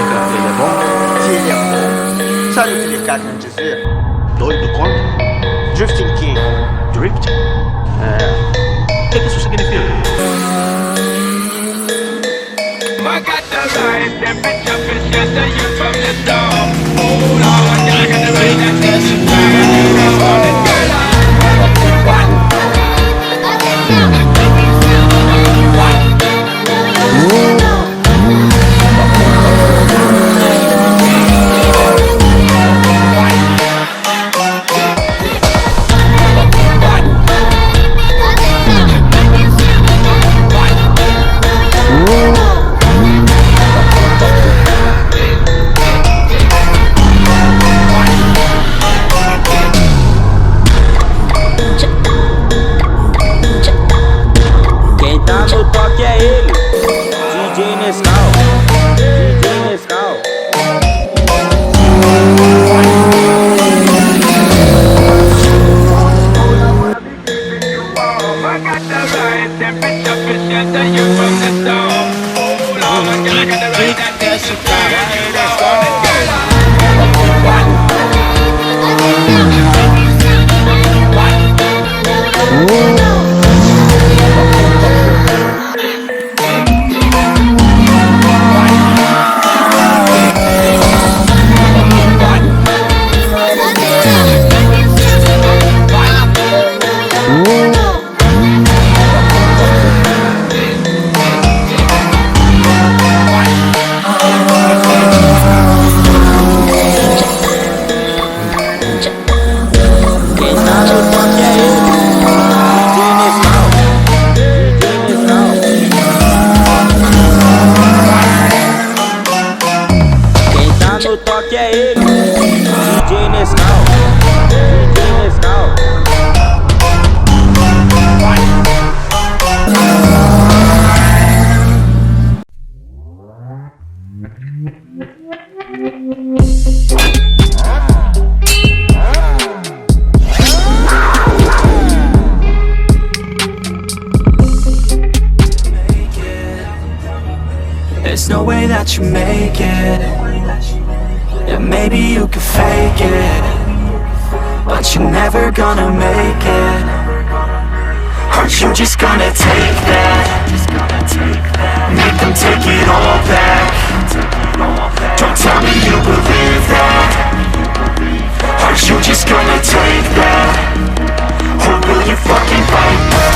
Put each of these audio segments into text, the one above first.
ele é bom? Se ele é bom, sabe o que ele quer dizer? Doido como? Drifting King. Drift? O que isso significa? Quem tá no toque é ele, DJ Nescau, DJ Nescau. No toque é ele, DJ Nescau, DJ Nescau. There's no way that you make it. Yeah, maybe you could fake it, but you're never gonna make it. Aren't you just gonna take that? Make them take it all back. Don't tell me you believe that. Aren't you just gonna take that? Or will you fucking fight back?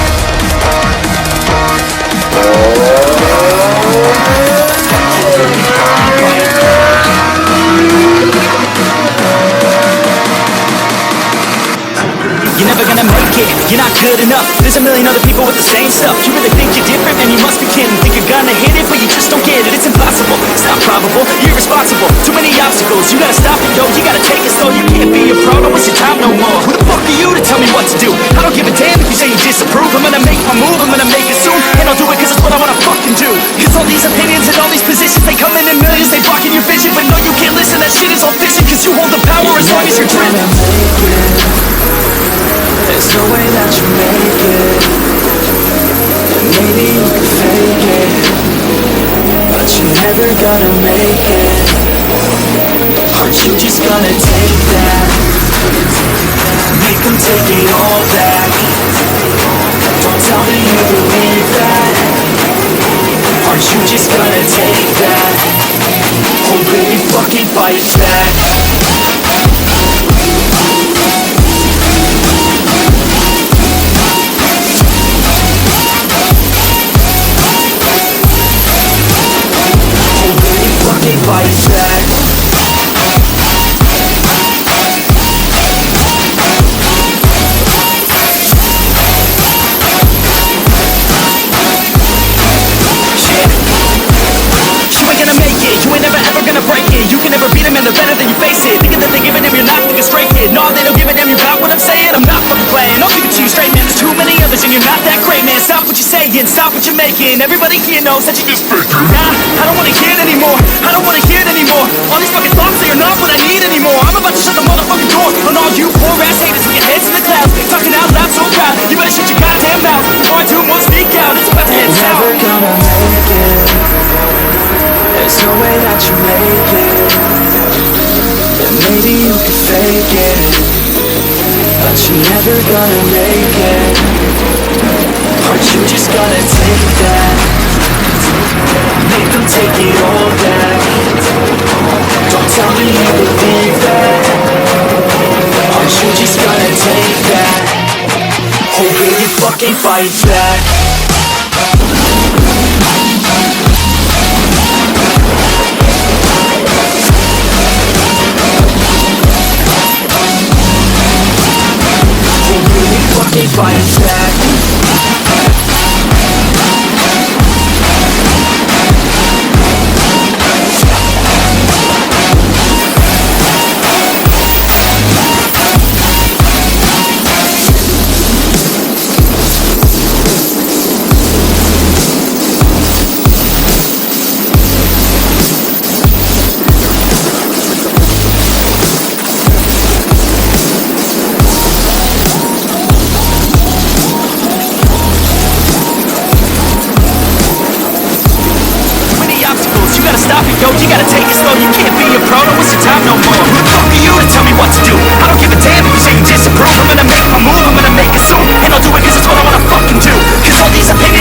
You're never gonna make it, you're not good enough. There's a million other people with the same stuff. You really think you're different, man, you must be kidding. Think you're gonna hit it, but you just don't get it. It's impossible, it's not probable, you're irresponsible. Too many obstacles, you gotta stop it, yo. You gotta take it slow, you can't be a pro, don't waste your time no more. Who the fuck are you to tell me what to do? I don't give a damn if you say you disapprove. I'm gonna make my move, I'm gonna make it soon. And I'll do it cause it's what I wanna fucking do. Cause all these opinions and all these positions, they come in millions, they blocking your vision. But no, you can't listen, that shit is all fiction. Cause you hold the power as long as you're driven. There's no way that you make it. And maybe you can fake it, but you're never gonna make it. Aren't you just gonna take that? Make them take it all back. Don't tell me you believe that. Aren't you just gonna take that? Or will you fucking fight back? Fight back. You ain't gonna make it, you ain't never ever gonna break it. You can never beat them and they're better than you face it. Thinking that they give a damn, you're not thinking straight, kid. No, they don't give a damn, you got what I'm saying. I'm not fucking playing, I'll give it to you straight, man. There's too many others and you're not that great, man. Stop what you're saying, stop what you're making. Everybody here knows that you just fake it. Nah, I don't wanna hear it anymore, I don't wanna hear it anymore. All these fucking thoughts, they are not what I need anymore. I'm about to shut the motherfucking door on all you poor ass haters with your heads in the clouds. Talking out loud so proud, you better shut your goddamn mouth before I do more speak out. It's about to head south. You're never gonna make it. There's no way that you make fake it, but you're never gonna make it. Aren't you just gonna take that? Make them take it all back. Don't tell me you believe that. Aren't you just gonna take that? Oh baby, fucking fight back. Fucking fight back. Stop it, yo, you gotta take it slow. You can't be a pro, don't waste your time no more. Who the fuck are you to tell me what to do? I don't give a damn if you say you disapprove. I'm gonna make my move, I'm gonna make it soon. And I'll do it cause it's what I wanna fucking do. Cause all these opinions